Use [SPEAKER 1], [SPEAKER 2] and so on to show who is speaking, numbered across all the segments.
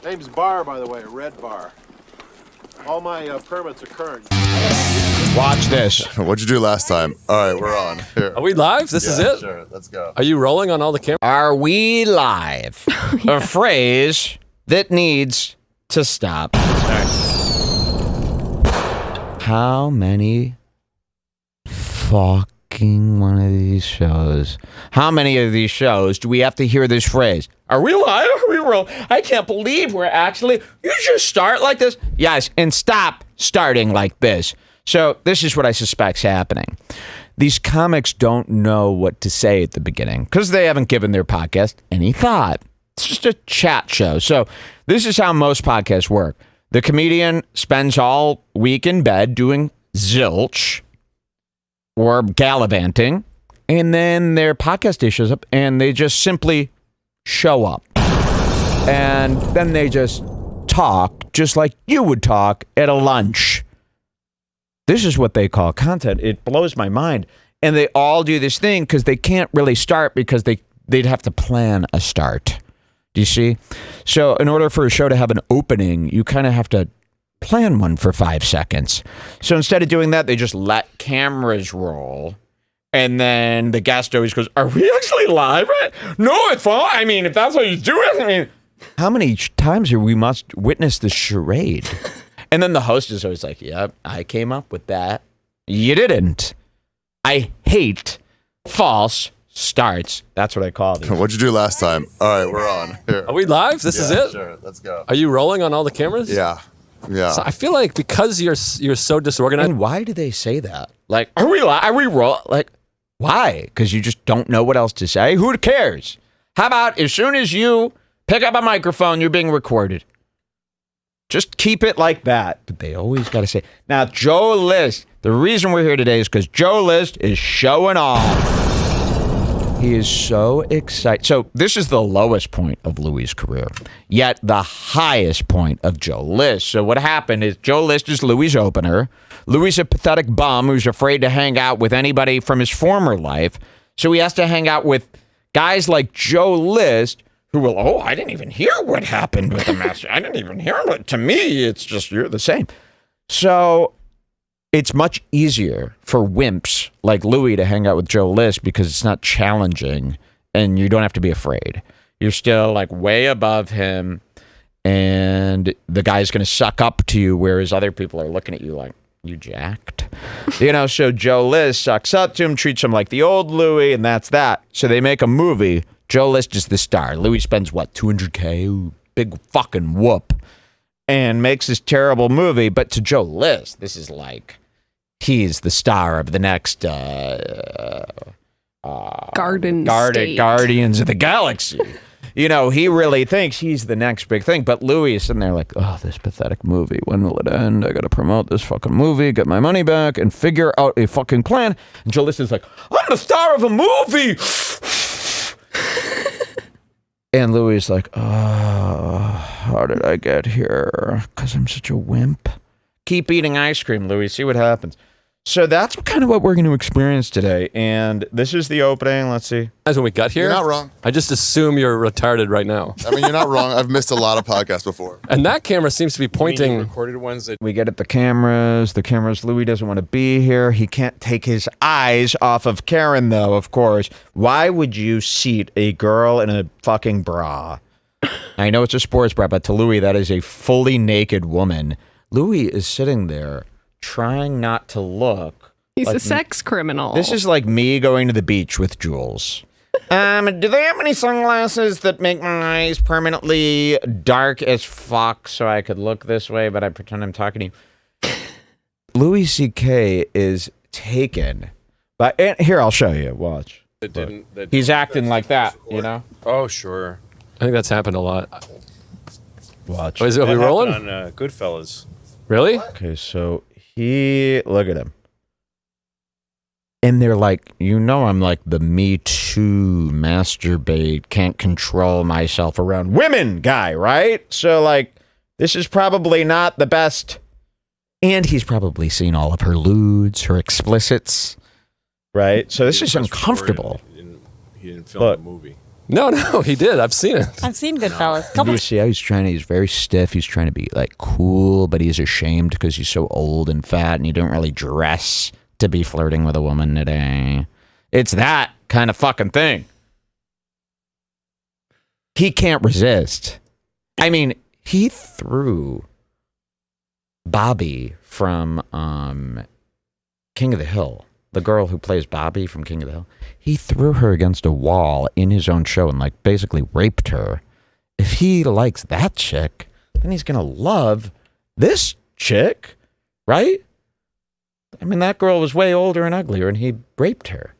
[SPEAKER 1] Name's Bar, by the way, Red Bar. All my permits are current.
[SPEAKER 2] Watch this.
[SPEAKER 3] What'd you do last time? All right, we're on. Here.
[SPEAKER 4] Are we live? This is it?
[SPEAKER 3] Sure, let's go.
[SPEAKER 4] Are you rolling on all the cameras?
[SPEAKER 2] Are we live? A phrase that needs to stop. How many fucking one of these shows? How many of these shows do we have to hear this phrase? Are we live? Are we rolling? I can't believe we're actually... You just start like this? Yes, and stop starting like this. So this is what I suspect's happening. These comics don't know what to say at the beginning because they haven't given their podcast any thought. It's just a chat show. So this is how most podcasts work. The comedian spends all week in bed doing zilch or gallivanting, and then their podcast day shows up, and they just simply show up. And then they just talk, just like you would talk at a lunch. This is what they call content. It blows my mind. And they all do this thing because they can't really start because they'd have to plan a start. Do you see? So in order for a show to have an opening, you kind of have to plan one for 5 seconds. So instead of doing that, they just let cameras roll. And then the guest always goes, are we actually live? No, it's fine. I mean, if that's what you do it, I mean, how many times are we must witness the charade? And then the host is always like, yep, I came up with that. You didn't. I hate false starts. That's what I call these.
[SPEAKER 3] What'd you do last time? All right, we're on. Here.
[SPEAKER 4] Are we live? This is it?
[SPEAKER 3] Sure, let's go.
[SPEAKER 4] Are you rolling on all the cameras?
[SPEAKER 3] Yeah.
[SPEAKER 4] So I feel like because you're so disorganized.
[SPEAKER 2] And why do they say that? Like, are we live? Are we roll? Like, why? Because you just don't know what else to say? Who cares? How about as soon as you pick up a microphone, you're being recorded? Just keep it like that. But they always got to say. Now, Joe List, the reason we're here today is because Joe List is showing off. He is so excited. So this is the lowest point of Louis' career, yet the highest point of Joe List. So what happened is Joe List is Louis' opener. Louis is a pathetic bum who's afraid to hang out with anybody from his former life. So he has to hang out with guys like Joe List, who will, I didn't even hear what happened with the master. I didn't even hear it. To me, it's just, you're the same. So it's much easier for wimps like Louis to hang out with Joe List because it's not challenging and you don't have to be afraid. You're still like way above him and the guy's going to suck up to you, whereas other people are looking at you like, you jacked? So Joe List sucks up to him, treats him like the old Louis, and that's that. So they make a movie. Joe List is the star. Louis spends, what, $200K? Ooh, big fucking whoop. And makes this terrible movie. But to Joe List, this is like, he's the star of the next Guardians of the Galaxy. He really thinks he's the next big thing. But Louis is sitting there like, this pathetic movie. When will it end? I got to promote this fucking movie, get my money back, and figure out a fucking plan. And Joe List is like, I'm the star of a movie. And Louis is like, how did I get here? Because I'm such a wimp. Keep eating ice cream, Louis. See what happens. So that's kind of what we're going to experience today. And this is the opening. Let's see.
[SPEAKER 4] As when we got here,
[SPEAKER 3] You're not wrong.
[SPEAKER 4] I just assume you're retarded right now.
[SPEAKER 3] I mean, you're not wrong. I've missed a lot of podcasts before.
[SPEAKER 4] And that camera seems to be pointing.
[SPEAKER 5] Recorded ones that
[SPEAKER 2] We get at the cameras. Louis doesn't want to be here. He can't take his eyes off of Karen, though, of course. Why would you seat a girl in a fucking bra? I know it's a sports bra, but to Louis, that is a fully naked woman. Louis is sitting there trying not to look.
[SPEAKER 6] He's
[SPEAKER 2] like
[SPEAKER 6] a sex criminal.
[SPEAKER 2] This is like me going to the beach with Jules. Do they have any sunglasses that make my eyes permanently dark as fuck so I could look this way, but I pretend I'm talking to you? Louis C.K. is taken. But here, I'll show you. Watch. He's acting like that,
[SPEAKER 5] Oh, sure.
[SPEAKER 4] I think that's happened a lot.
[SPEAKER 2] Watch.
[SPEAKER 4] Are we rolling?
[SPEAKER 5] On Goodfellas.
[SPEAKER 4] Really?
[SPEAKER 2] Okay, so look at him. And they're like, I'm like the Me Too, masturbate, can't control myself around women guy, right? So like, this is probably not the best. And he's probably seen all of her lewds, her explicits, right? So this is uncomfortable.
[SPEAKER 5] He didn't film the movie.
[SPEAKER 4] No, he did. I've seen it.
[SPEAKER 6] I've seen Goodfellas.
[SPEAKER 2] You see how he's very stiff. He's trying to be like cool, but he's ashamed because he's so old and fat and you don't really dress to be flirting with a woman today. It's that kind of fucking thing. He can't resist. I mean, he threw Bobby from King of the Hill, the girl who plays Bobby from King of the Hill. He threw her against a wall in his own show and like basically raped her. If he likes that chick, then he's gonna love this chick, right? I mean, that girl was way older and uglier, and he raped her.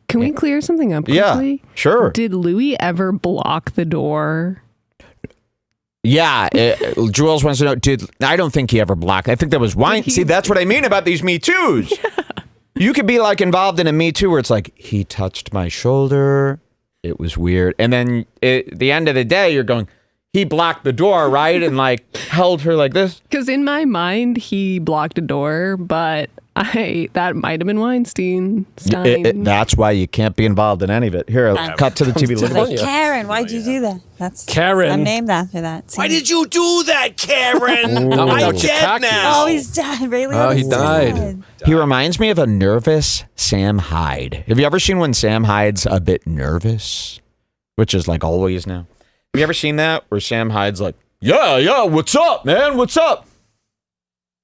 [SPEAKER 7] Can we clear something up quickly?
[SPEAKER 2] Yeah, sure.
[SPEAKER 7] Did Louis ever block the door?
[SPEAKER 2] Yeah, Jules wants to know, I don't think he ever blocked. I think that was wine. See, that's what I mean about these Me Too's. You could be like involved in a Me Too where it's like, he touched my shoulder. It was weird. And then at the end of the day, you're going, he blocked the door, right? And like held her like this.
[SPEAKER 7] Because in my mind, he blocked a door, but that might have been Weinstein.
[SPEAKER 2] That's why you can't be involved in any of it. Here, cut to the TV. Look at
[SPEAKER 6] Like, Karen, why'd you do that? That's
[SPEAKER 4] Karen.
[SPEAKER 6] I'm named after that.
[SPEAKER 5] Why did you do that, Karen?
[SPEAKER 4] Not
[SPEAKER 5] I'm
[SPEAKER 4] without
[SPEAKER 5] dead
[SPEAKER 4] Kakis.
[SPEAKER 5] now.
[SPEAKER 6] Oh, he's dead. Ray
[SPEAKER 4] Oh, he
[SPEAKER 6] Liotta's
[SPEAKER 4] died.
[SPEAKER 6] dead.
[SPEAKER 2] He reminds me of a nervous Sam Hyde. Have you ever seen when Sam Hyde's a bit nervous? Which is like always now. Have you ever seen that? Where Sam Hyde's like, yeah, what's up, man? What's up?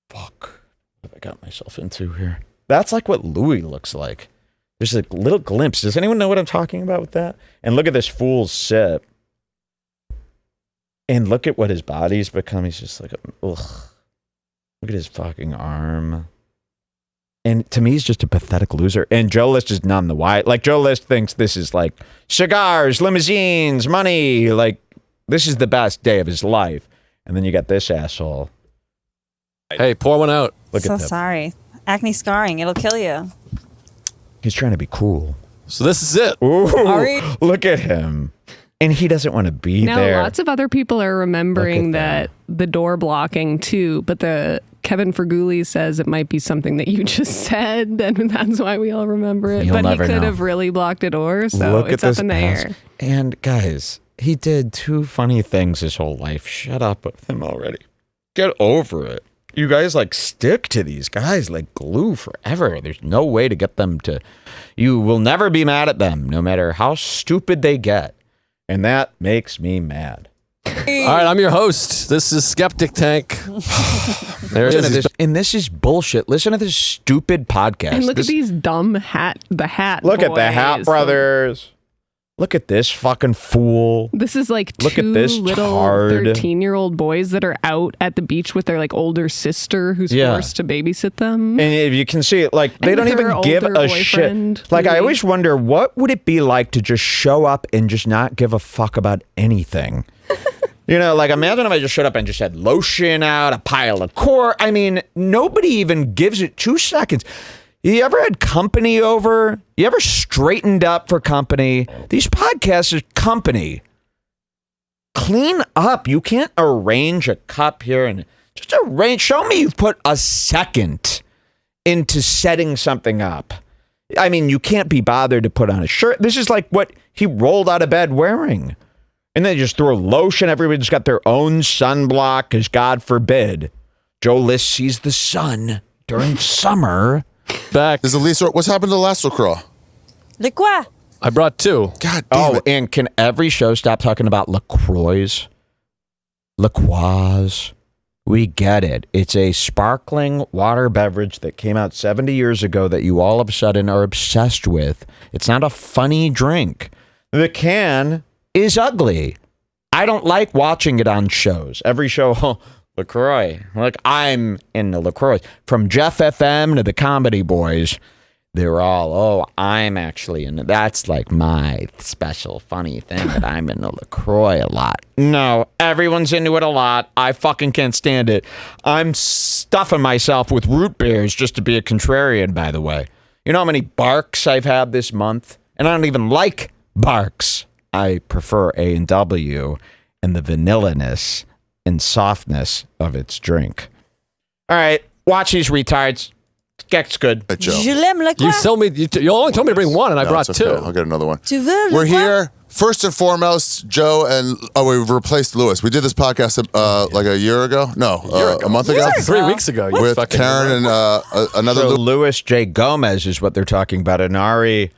[SPEAKER 2] Fuck. What have I got myself into here? That's like what Louis looks like. There's a little glimpse. Does anyone know what I'm talking about with that? And look at this fool's sip. And look at what his body's become. He's just like, ugh. Look at his fucking arm. And to me, he's just a pathetic loser. And Joe List is none the wise. Like, Joe List thinks this is like cigars, limousines, money. Like, this is the best day of his life. And then you got this asshole.
[SPEAKER 4] Hey, pour one out.
[SPEAKER 2] Look
[SPEAKER 6] So
[SPEAKER 2] at that.
[SPEAKER 6] sorry. Acne scarring. It'll kill you.
[SPEAKER 2] He's trying to be cool.
[SPEAKER 4] So this is it.
[SPEAKER 2] Ooh,
[SPEAKER 6] Ari?
[SPEAKER 2] look at him. And he doesn't want to be
[SPEAKER 7] Now,
[SPEAKER 2] there.
[SPEAKER 7] lots of other people are remembering
[SPEAKER 2] Look at
[SPEAKER 7] that the door blocking too, but the Kevin Ferguli says it might be something that you just said, and that's why we all remember it.
[SPEAKER 2] You'll
[SPEAKER 7] but he
[SPEAKER 2] never
[SPEAKER 7] could
[SPEAKER 2] know.
[SPEAKER 7] have really blocked a door, so
[SPEAKER 2] Look
[SPEAKER 7] it's
[SPEAKER 2] at
[SPEAKER 7] up
[SPEAKER 2] this
[SPEAKER 7] in the
[SPEAKER 2] ass.
[SPEAKER 7] air.
[SPEAKER 2] And guys, he did two funny things his whole life. Shut up with him already. Get over it. You guys like stick to these guys like glue forever. There's no way to get them to. You will never be mad at them, no matter how stupid they get. And that makes me mad.
[SPEAKER 4] All right, I'm your host. This is Skeptic Tank. There it
[SPEAKER 2] Listen to
[SPEAKER 4] is.
[SPEAKER 2] this, and this is bullshit. Listen to this stupid podcast.
[SPEAKER 7] And look
[SPEAKER 2] This-
[SPEAKER 7] at these dumb the hat
[SPEAKER 2] Look at the Hat
[SPEAKER 7] boys.
[SPEAKER 2] Brothers. Look at this fucking fool.
[SPEAKER 7] This is like
[SPEAKER 2] Look
[SPEAKER 7] two
[SPEAKER 2] at this
[SPEAKER 7] little
[SPEAKER 2] tard.
[SPEAKER 7] 13-year-old boys that are out at the beach with their like older sister who's
[SPEAKER 2] Yeah.
[SPEAKER 7] forced to babysit them.
[SPEAKER 2] And if you can see it, like, they
[SPEAKER 7] And
[SPEAKER 2] don't even
[SPEAKER 7] her
[SPEAKER 2] give
[SPEAKER 7] older
[SPEAKER 2] a shit.
[SPEAKER 7] boyfriend,
[SPEAKER 2] Like, I
[SPEAKER 7] Louis.
[SPEAKER 2] always wonder, what would it be like to just show up and just not give a fuck about anything? You know, like, imagine if I just showed up and just had lotion out, a pile of core. I mean, nobody even gives it 2 seconds. You ever had company over? You ever straightened up for company? These podcasts are company. Clean up. You can't arrange a cup here and just arrange. Show me you've put a second into setting something up. I mean, you can't be bothered to put on a shirt. This is like what he rolled out of bed wearing. And then just throw lotion. Everybody's got their own sunblock, because God forbid Joe List sees the sun during summer.
[SPEAKER 4] Back.
[SPEAKER 3] There's a Lisa. What's happened to the last LaCroix?
[SPEAKER 6] Le quoi?
[SPEAKER 4] I brought 2.
[SPEAKER 3] God damn
[SPEAKER 2] Oh,
[SPEAKER 3] it.
[SPEAKER 2] and can every show stop talking about LaCroix? LaCroix. We get it. It's a sparkling water beverage that came out 70 years ago that you all of a sudden are obsessed with. It's not a funny drink. The can is ugly. I don't like watching it on shows. Every show, oh, LaCroix. Look, I'm in the LaCroix. From Jeff FM to the Comedy Boys, they're all, oh, I'm actually in. That's like my special funny thing that I'm into LaCroix a lot. No, everyone's into it a lot. I fucking can't stand it. I'm stuffing myself with root beers just to be a contrarian, by the way. You know how many barks I've had this month? And I don't even like barks. I prefer A&W and the vanilliness and softness of its drink. All right, watch these retards. Gets good.
[SPEAKER 3] Hey, Joe.
[SPEAKER 6] Je l'aime le quoi?
[SPEAKER 4] You only told me to bring 1, and I
[SPEAKER 3] No,
[SPEAKER 4] brought
[SPEAKER 3] it's okay.
[SPEAKER 4] 2.
[SPEAKER 3] I'll get another one.
[SPEAKER 6] Tu veux le
[SPEAKER 3] We're
[SPEAKER 6] quoi?
[SPEAKER 3] here First and foremost, Joe and we replaced Lewis. We did this podcast like a year ago. No, a month ago.
[SPEAKER 4] 3 weeks ago. You
[SPEAKER 3] With
[SPEAKER 4] fucking
[SPEAKER 3] Karen and another.
[SPEAKER 2] So Louis J. Gomez is what they're talking about. And Ari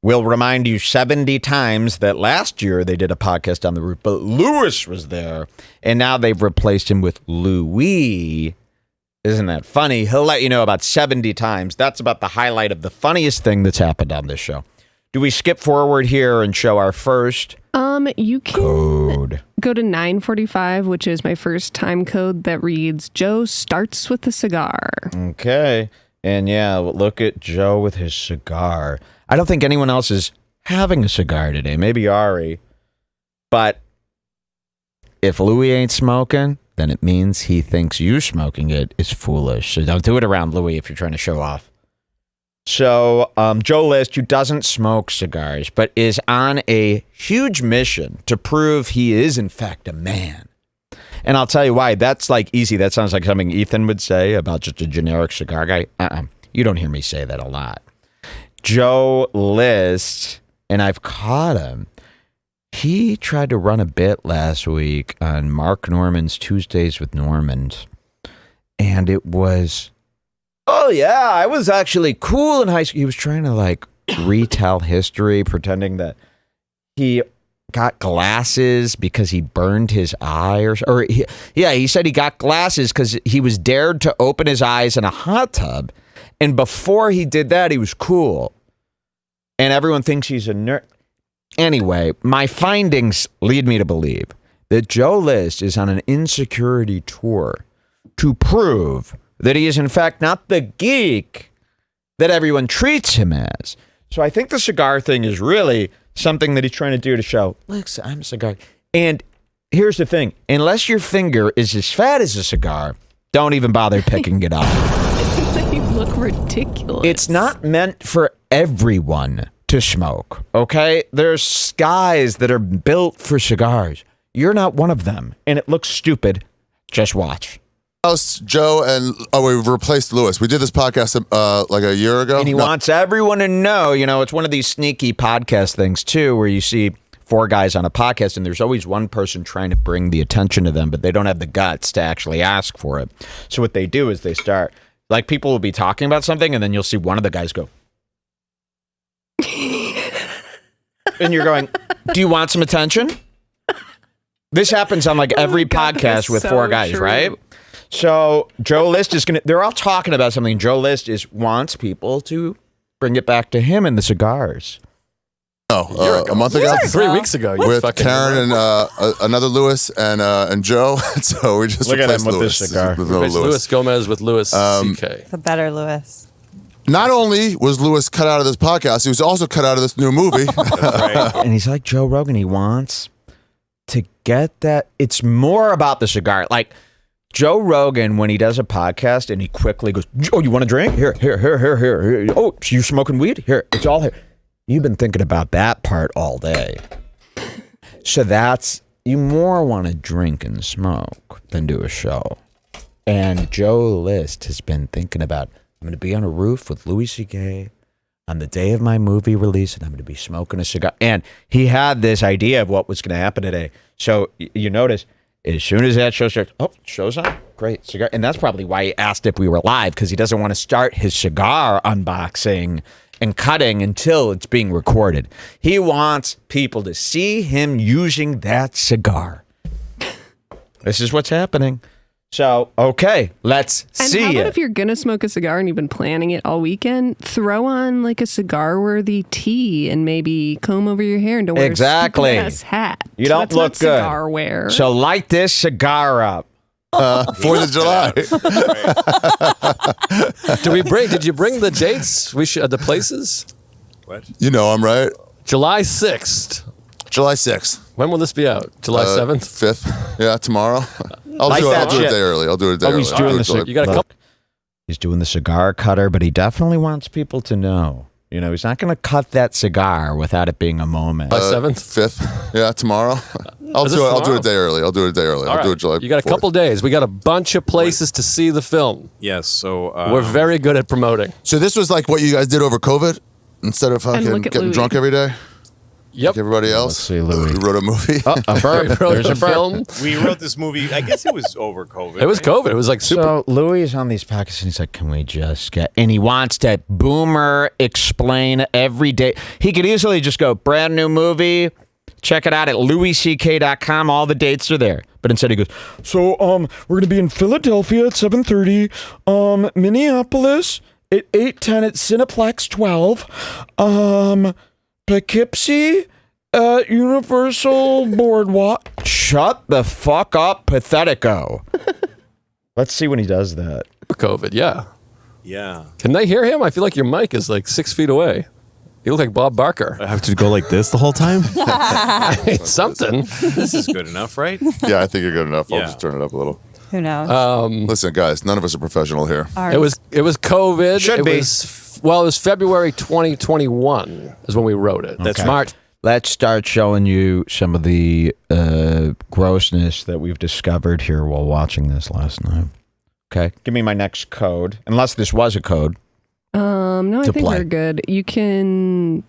[SPEAKER 2] will remind you 70 times that last year they did a podcast on the roof, but Louis was there. And now they've replaced him with Louis. Isn't that funny? He'll let you know about 70 times. That's about the highlight of the funniest thing that's happened on this show. Do we skip forward here and show our first
[SPEAKER 7] You can
[SPEAKER 2] code?
[SPEAKER 7] go to 945, which is my first time code that reads, Joe starts with a cigar.
[SPEAKER 2] Okay. And yeah, look at Joe with his cigar. I don't think anyone else is having a cigar today. Maybe Ari. But if Louis ain't smoking, then it means he thinks you smoking it is foolish. So don't do it around Louis if you're trying to show off. So Joe List, who doesn't smoke cigars, but is on a huge mission to prove he is, in fact, a man. And I'll tell you why. That's like easy. That sounds like something Ethan would say about just a generic cigar guy. You don't hear me say that a lot. Joe List, and I've caught him. He tried to run a bit last week on Mark Norman's Tuesdays with Normand. And it was... Oh, yeah, I was actually cool in high school. He was trying to, like, retell history, pretending that he got glasses because he burned his eye. He said he got glasses because he was dared to open his eyes in a hot tub. And before he did that, he was cool. And everyone thinks he's a nerd. Anyway, my findings lead me to believe that Joe List is on an insecurity tour to prove that he is, in fact, not the geek that everyone treats him as. So I think the cigar thing is really something that he's trying to do to show, look, I'm a cigar. And here's the thing. Unless your finger is as fat as a cigar, don't even bother picking it up.
[SPEAKER 7] You look ridiculous.
[SPEAKER 2] It's not meant for everyone to smoke, okay? There's guys that are built for cigars. You're not one of them. And it looks stupid. Just watch.
[SPEAKER 3] Joe and we replaced Lewis. We did this podcast like a year ago.
[SPEAKER 2] And he wants everyone to know, it's one of these sneaky podcast things too, where you see 4 guys on a podcast and there's always one person trying to bring the attention to them, but they don't have the guts to actually ask for it. So what they do is they start, like, people will be talking about something and then you'll see one of the guys go. And you're going, do you want some attention? This happens on like every podcast with 4 guys,
[SPEAKER 7] true.
[SPEAKER 2] right? So Joe List is they're all talking about something. Joe List wants people to bring it back to him and the cigars.
[SPEAKER 3] No, a month ago.
[SPEAKER 4] 3 weeks ago. You
[SPEAKER 3] With
[SPEAKER 4] fucking
[SPEAKER 3] Karen and another Lewis and Joe. So we just
[SPEAKER 2] Look at
[SPEAKER 3] replaced
[SPEAKER 2] him with
[SPEAKER 3] Lewis.
[SPEAKER 2] this cigar.
[SPEAKER 3] With no
[SPEAKER 4] Louis
[SPEAKER 3] Lewis.
[SPEAKER 4] Gomez with Louis C.K.
[SPEAKER 6] The better Lewis.
[SPEAKER 3] Not only was Lewis cut out of this podcast, he was also cut out of this new movie.
[SPEAKER 2] And he's like Joe Rogan. He wants to get that. It's more about the cigar. Like Joe Rogan, when he does a podcast and he quickly goes, oh, you want a drink? Here. Oh, you smoking weed? Here, it's all here. You've been thinking about that part all day. So you more want to drink and smoke than do a show. And Joe List has been thinking about, I'm going to be on a roof with Louis C.K. on the day of my movie release, and I'm going to be smoking a cigar. And he had this idea of what was going to happen today. So you notice, as soon as that show starts, show's on? Great, cigar. And that's probably why he asked if we were live, because he doesn't want to start his cigar unboxing and cutting until it's being recorded. He wants people to see him using that cigar. This is what's happening. So, okay, let's see
[SPEAKER 7] how about
[SPEAKER 2] it.
[SPEAKER 7] if you're going to smoke a cigar and you've been planning it all weekend, throw on like a cigar-worthy tee and maybe comb over your hair and don't wear
[SPEAKER 2] Exactly.
[SPEAKER 7] a stupid-ass hat.
[SPEAKER 2] You don't
[SPEAKER 7] That's
[SPEAKER 2] look
[SPEAKER 7] not
[SPEAKER 2] good.
[SPEAKER 7] cigar wear.
[SPEAKER 2] So light this cigar up.
[SPEAKER 3] 4th of July.
[SPEAKER 4] Did you bring the dates? The places?
[SPEAKER 1] What?
[SPEAKER 3] You know I'm right.
[SPEAKER 4] July 6th.
[SPEAKER 3] July 6th.
[SPEAKER 4] When will this be out? July 7th?
[SPEAKER 3] 5th. Yeah, tomorrow. I'll
[SPEAKER 2] Like
[SPEAKER 3] do it
[SPEAKER 2] that
[SPEAKER 3] a
[SPEAKER 2] shit.
[SPEAKER 3] day early. I'll do it a day early.
[SPEAKER 2] He's doing the
[SPEAKER 3] July-
[SPEAKER 4] You got a couple.
[SPEAKER 2] He's doing the cigar cutter, but he definitely wants people to know. He's not going to cut that cigar without it being a moment.
[SPEAKER 4] July 7th?
[SPEAKER 3] 5th. Yeah, tomorrow. I'll
[SPEAKER 4] Is
[SPEAKER 3] do
[SPEAKER 4] this
[SPEAKER 3] it. I'll do it
[SPEAKER 4] tomorrow?
[SPEAKER 3] a day early. I'll do it a day early.
[SPEAKER 4] All
[SPEAKER 3] I'll do
[SPEAKER 4] right.
[SPEAKER 3] it July.
[SPEAKER 4] You got a
[SPEAKER 3] 4th.
[SPEAKER 4] couple days. We got a bunch of places to see the film.
[SPEAKER 1] Yes, so...
[SPEAKER 4] We're very good at promoting.
[SPEAKER 3] So this was like what you guys did over COVID instead of fucking
[SPEAKER 7] look at
[SPEAKER 3] getting
[SPEAKER 7] Louis.
[SPEAKER 3] drunk every day. Like everybody else.
[SPEAKER 2] Let's see, Louis.
[SPEAKER 3] We wrote a movie.
[SPEAKER 2] Oh, a burp.
[SPEAKER 4] Wrote
[SPEAKER 2] There's
[SPEAKER 4] a
[SPEAKER 2] a burp.
[SPEAKER 4] film.
[SPEAKER 5] We wrote this movie. I guess it was over COVID.
[SPEAKER 4] It was
[SPEAKER 5] right?
[SPEAKER 4] COVID. It was like super.
[SPEAKER 2] So Louis is on these podcasts and he's like, can we just get... And he wants to boomer explain every day. He could easily just go, brand new movie. Check it out at louisck.com. All the dates are there. But instead he goes, so we're going to be in Philadelphia at 7:30, Minneapolis at 8:10 at Cineplex 12, Poughkeepsie at Universal Boardwalk. Shut the fuck up, Pathetico. Let's see when he does that.
[SPEAKER 4] COVID, yeah.
[SPEAKER 5] Yeah.
[SPEAKER 4] Can they hear him? I feel like your mic is like 6 feet away. You look like Bob Barker.
[SPEAKER 5] I have to go like this the whole time?
[SPEAKER 4] Something.
[SPEAKER 5] This is good enough, right?
[SPEAKER 3] Yeah, I think you're good enough. I'll
[SPEAKER 5] Yeah.
[SPEAKER 3] just turn it up a little.
[SPEAKER 6] Who knows?
[SPEAKER 3] Listen, guys, none of us are professional here.
[SPEAKER 6] Ours.
[SPEAKER 4] It was COVID.
[SPEAKER 2] Should
[SPEAKER 4] it
[SPEAKER 2] be.
[SPEAKER 4] Was, well, it was February 2021 is when we wrote it. That's smart.
[SPEAKER 2] Let's start showing you some of the grossness that we've discovered here while watching this last night. Okay, give me my next code. Unless this was a code.
[SPEAKER 7] No, I
[SPEAKER 2] to
[SPEAKER 7] think
[SPEAKER 2] play.
[SPEAKER 7] we're good. You can.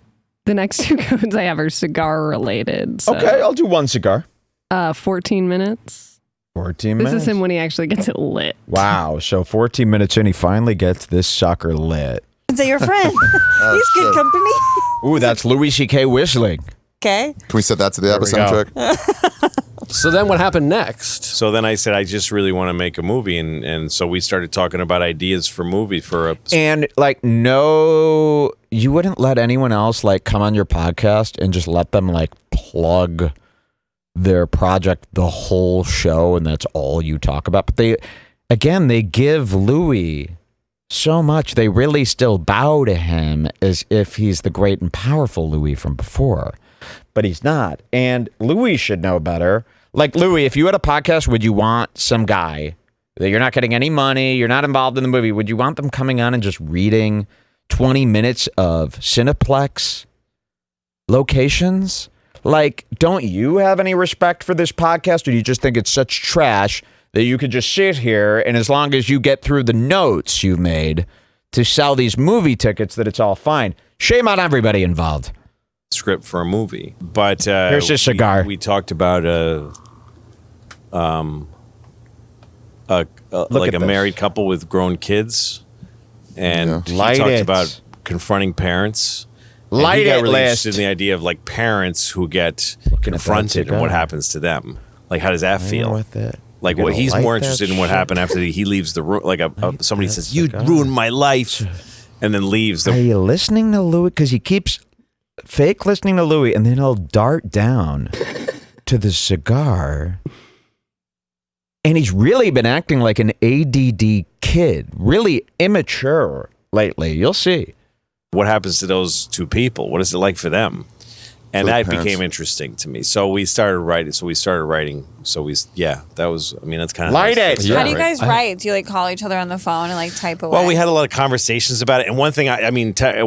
[SPEAKER 7] The next two codes I have are cigar related. So,
[SPEAKER 2] Okay, I'll do one cigar.
[SPEAKER 7] 14 minutes.
[SPEAKER 2] 14
[SPEAKER 7] This
[SPEAKER 2] minutes.
[SPEAKER 7] is him when he actually gets it lit.
[SPEAKER 2] Wow, so 14 minutes in, he finally gets this sucker lit.
[SPEAKER 6] Is that your friend? He's good
[SPEAKER 3] shit.
[SPEAKER 6] company.
[SPEAKER 2] Ooh, that's Louis C.K. whistling.
[SPEAKER 6] Okay.
[SPEAKER 3] Can we set that to the
[SPEAKER 2] There we go.
[SPEAKER 3] soundtrack?
[SPEAKER 4] So then what happened next?
[SPEAKER 5] So then I said, I just really want to make a movie. And so we started talking about ideas for movies for a...
[SPEAKER 2] And like, no, you wouldn't let anyone else like come on your podcast and just let them like plug their project the whole show and that's all you talk about. But they give Louis so much. They really still bow to him as if he's the great and powerful Louis from before. But he's not. And Louis should know better. Like, Louis, if you had a podcast, would you want some guy that you're not getting any money, you're not involved in the movie, would you want them coming on and just reading 20 minutes of Cineplex locations? Like, don't you have any respect for this podcast, or do you just think it's such trash that you could just sit here and as long as you get through the notes you've made to sell these movie tickets that it's all fine? Shame on everybody involved.
[SPEAKER 5] script for a movie. But
[SPEAKER 2] Here's a cigar.
[SPEAKER 5] We talked about like
[SPEAKER 2] at
[SPEAKER 5] a
[SPEAKER 2] this.
[SPEAKER 5] married couple with grown kids, and he
[SPEAKER 2] Light
[SPEAKER 5] talked
[SPEAKER 2] it.
[SPEAKER 5] about confronting parents. And
[SPEAKER 2] Light
[SPEAKER 5] he got
[SPEAKER 2] it,
[SPEAKER 5] really
[SPEAKER 2] list.
[SPEAKER 5] interested in the idea of like parents who get
[SPEAKER 2] at that
[SPEAKER 5] confronted and what
[SPEAKER 2] cigar.
[SPEAKER 5] happens to them. Like, how does that feel?
[SPEAKER 2] With it.
[SPEAKER 5] Like,
[SPEAKER 2] You're
[SPEAKER 5] what
[SPEAKER 2] gonna
[SPEAKER 5] he's
[SPEAKER 2] light
[SPEAKER 5] more
[SPEAKER 2] that
[SPEAKER 5] interested in what
[SPEAKER 2] shit.
[SPEAKER 5] happened after he leaves the room. Like somebody
[SPEAKER 2] that
[SPEAKER 5] says, "You
[SPEAKER 2] cigar."
[SPEAKER 5] ruined my life," and then leaves.
[SPEAKER 2] Are you listening to Louis? Because he keeps fake listening to Louis, and then he'll dart down to the cigar. And he's really been acting like an ADD kid, really immature lately. You'll see.
[SPEAKER 5] What happens to those two people? What is it like for them? And
[SPEAKER 3] For the
[SPEAKER 5] that
[SPEAKER 3] parents.
[SPEAKER 5] became interesting to me. So we started writing. That was, I mean, that's kind of
[SPEAKER 2] Light it.
[SPEAKER 4] Yeah.
[SPEAKER 6] How do you
[SPEAKER 4] right.
[SPEAKER 6] guys write? Do you like call each other on the phone and like type away?
[SPEAKER 5] Well, we had a lot of conversations about it. And one thing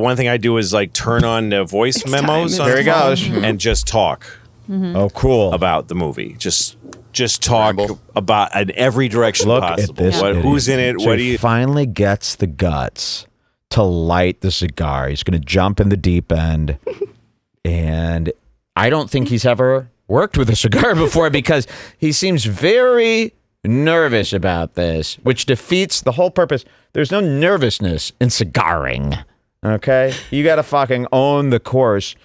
[SPEAKER 5] one thing I do is like turn on the voice memos on
[SPEAKER 2] There
[SPEAKER 5] the
[SPEAKER 2] he
[SPEAKER 5] phone
[SPEAKER 2] goes.
[SPEAKER 5] and just talk
[SPEAKER 2] Oh, cool.
[SPEAKER 5] about the movie. Just talk
[SPEAKER 3] Ramble.
[SPEAKER 5] about in every direction
[SPEAKER 2] Look
[SPEAKER 5] possible.
[SPEAKER 2] at this.
[SPEAKER 5] Who's in it?
[SPEAKER 2] So
[SPEAKER 5] What do
[SPEAKER 2] he
[SPEAKER 5] you?
[SPEAKER 2] finally gets the guts to light the cigar. He's going to jump in the deep end. And I don't think he's ever worked with a cigar before because he seems very nervous about this, which defeats the whole purpose. There's no nervousness in cigaring. Okay? You got to fucking own the course.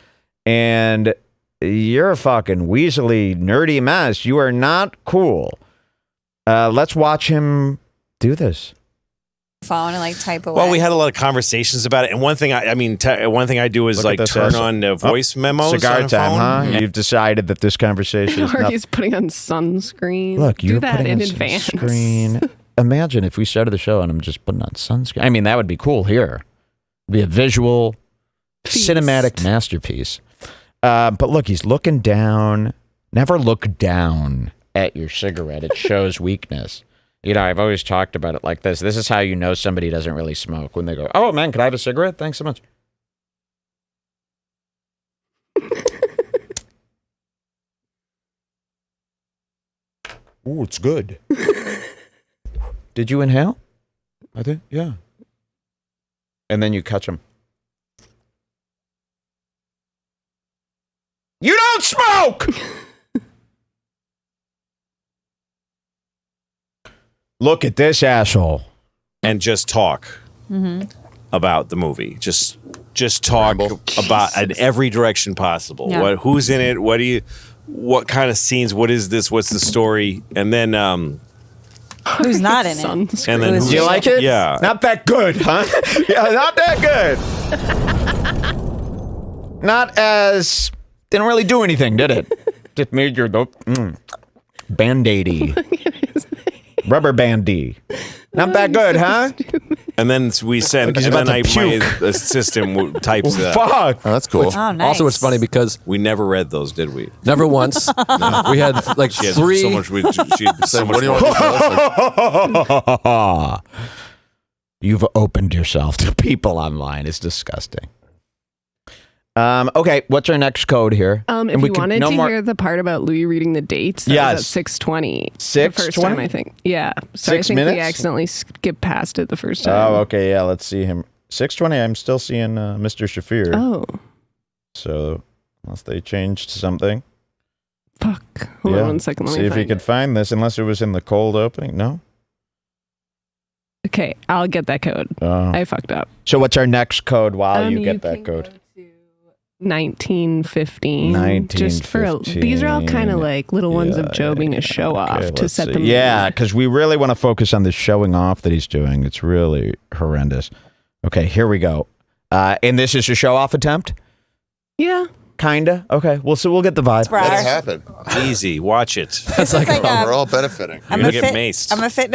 [SPEAKER 2] And you're a fucking weaselly, nerdy mess. You are not cool. Let's watch him do this.
[SPEAKER 6] phone and like type away.
[SPEAKER 5] Well, we had a lot of conversations about it. And one thing one thing I do is
[SPEAKER 2] Look at
[SPEAKER 5] like
[SPEAKER 2] this
[SPEAKER 5] turn
[SPEAKER 2] asshole.
[SPEAKER 5] on the voice memos
[SPEAKER 2] Cigar
[SPEAKER 5] on the
[SPEAKER 2] time,
[SPEAKER 5] phone.
[SPEAKER 2] huh? You've decided that this conversation is
[SPEAKER 7] Or
[SPEAKER 2] not...
[SPEAKER 7] he's putting on sunscreen.
[SPEAKER 2] Look,
[SPEAKER 7] Do
[SPEAKER 2] you're
[SPEAKER 7] that
[SPEAKER 2] putting
[SPEAKER 7] in
[SPEAKER 2] on
[SPEAKER 7] advance.
[SPEAKER 2] sunscreen. Imagine if we started the show and I'm just putting on sunscreen. I mean, that would be cool here. It'd be a visual,
[SPEAKER 7] Feast.
[SPEAKER 2] cinematic masterpiece. But look, he's looking down. Never look down at your cigarette. It shows weakness. You know, I've always talked about it like this. This is how you know somebody doesn't really smoke. When they go, "Oh, man, can I have a cigarette? Thanks so much." Ooh, it's good. Did you inhale? I did, yeah. And then you catch them. You don't smoke! Look at this asshole.
[SPEAKER 5] And just talk about the movie. Just talk about in every direction possible.
[SPEAKER 6] Yeah.
[SPEAKER 5] Who's in it? What kind of scenes? What is this? What's the story? And then
[SPEAKER 6] Who's not in it?
[SPEAKER 7] Sunscreen.
[SPEAKER 5] and then
[SPEAKER 6] Who's
[SPEAKER 5] who's,
[SPEAKER 2] Do you like it?
[SPEAKER 5] Yeah.
[SPEAKER 2] Not that good, huh? Yeah, not that good. Not as... Didn't really do anything, did it? Just made your... Band-Aidy. Rubber bandy. Not that good, huh?
[SPEAKER 5] And then we send.
[SPEAKER 2] Like he's
[SPEAKER 5] And then
[SPEAKER 2] about to
[SPEAKER 5] my
[SPEAKER 2] puke.
[SPEAKER 5] assistant types that.
[SPEAKER 2] Fuck.
[SPEAKER 3] Oh, that's cool.
[SPEAKER 6] Oh, nice.
[SPEAKER 4] Also, it's funny because
[SPEAKER 5] We never read those, did we?
[SPEAKER 4] never once we had like
[SPEAKER 5] She had
[SPEAKER 4] three.
[SPEAKER 5] so much. She had so
[SPEAKER 3] What
[SPEAKER 5] much.
[SPEAKER 3] do you want to do?
[SPEAKER 2] You've opened yourself to people online. It's disgusting. Okay, what's our next code here?
[SPEAKER 7] If
[SPEAKER 2] And
[SPEAKER 7] you
[SPEAKER 2] we could-
[SPEAKER 7] wanted
[SPEAKER 2] no
[SPEAKER 7] to
[SPEAKER 2] more-
[SPEAKER 7] hear the part about Louis reading the dates, that
[SPEAKER 2] Yes.
[SPEAKER 7] was at 6:20. The
[SPEAKER 2] 6:20?
[SPEAKER 7] first time, I think. Yeah. So
[SPEAKER 2] 6
[SPEAKER 7] I think
[SPEAKER 2] minutes?
[SPEAKER 7] we accidentally skipped past it the first time.
[SPEAKER 2] Oh, okay, yeah, let's see him. 6:20, I'm still seeing Mr. Shafir.
[SPEAKER 7] Oh,
[SPEAKER 2] So, unless they changed something.
[SPEAKER 7] fuck. Hold on 1 second. Let
[SPEAKER 2] See
[SPEAKER 7] me
[SPEAKER 2] if you
[SPEAKER 7] find
[SPEAKER 2] could
[SPEAKER 7] it.
[SPEAKER 2] find this, unless it was in the cold opening. No?
[SPEAKER 7] Okay, I'll get that code. I fucked up.
[SPEAKER 2] So what's our next code while you get that
[SPEAKER 7] can
[SPEAKER 2] code?
[SPEAKER 7] go to 1915. Just for these are all kind of like little ones of Joe being a show off
[SPEAKER 2] Okay,
[SPEAKER 7] to
[SPEAKER 2] let's
[SPEAKER 7] set
[SPEAKER 2] see.
[SPEAKER 7] them.
[SPEAKER 2] Yeah, because we really want to focus on the showing off that he's doing. It's really horrendous. Okay, here we go. And this is a show off attempt?
[SPEAKER 7] Yeah.
[SPEAKER 2] Kinda. Okay. Well, so we'll get the vibe.
[SPEAKER 3] Let it
[SPEAKER 6] Brad.
[SPEAKER 3] happen.
[SPEAKER 5] Easy. Watch it.
[SPEAKER 6] This is like
[SPEAKER 3] We're all benefiting.
[SPEAKER 6] I'm
[SPEAKER 5] You're
[SPEAKER 6] a
[SPEAKER 5] gonna get
[SPEAKER 6] fit.
[SPEAKER 5] maced.
[SPEAKER 6] I'm a fit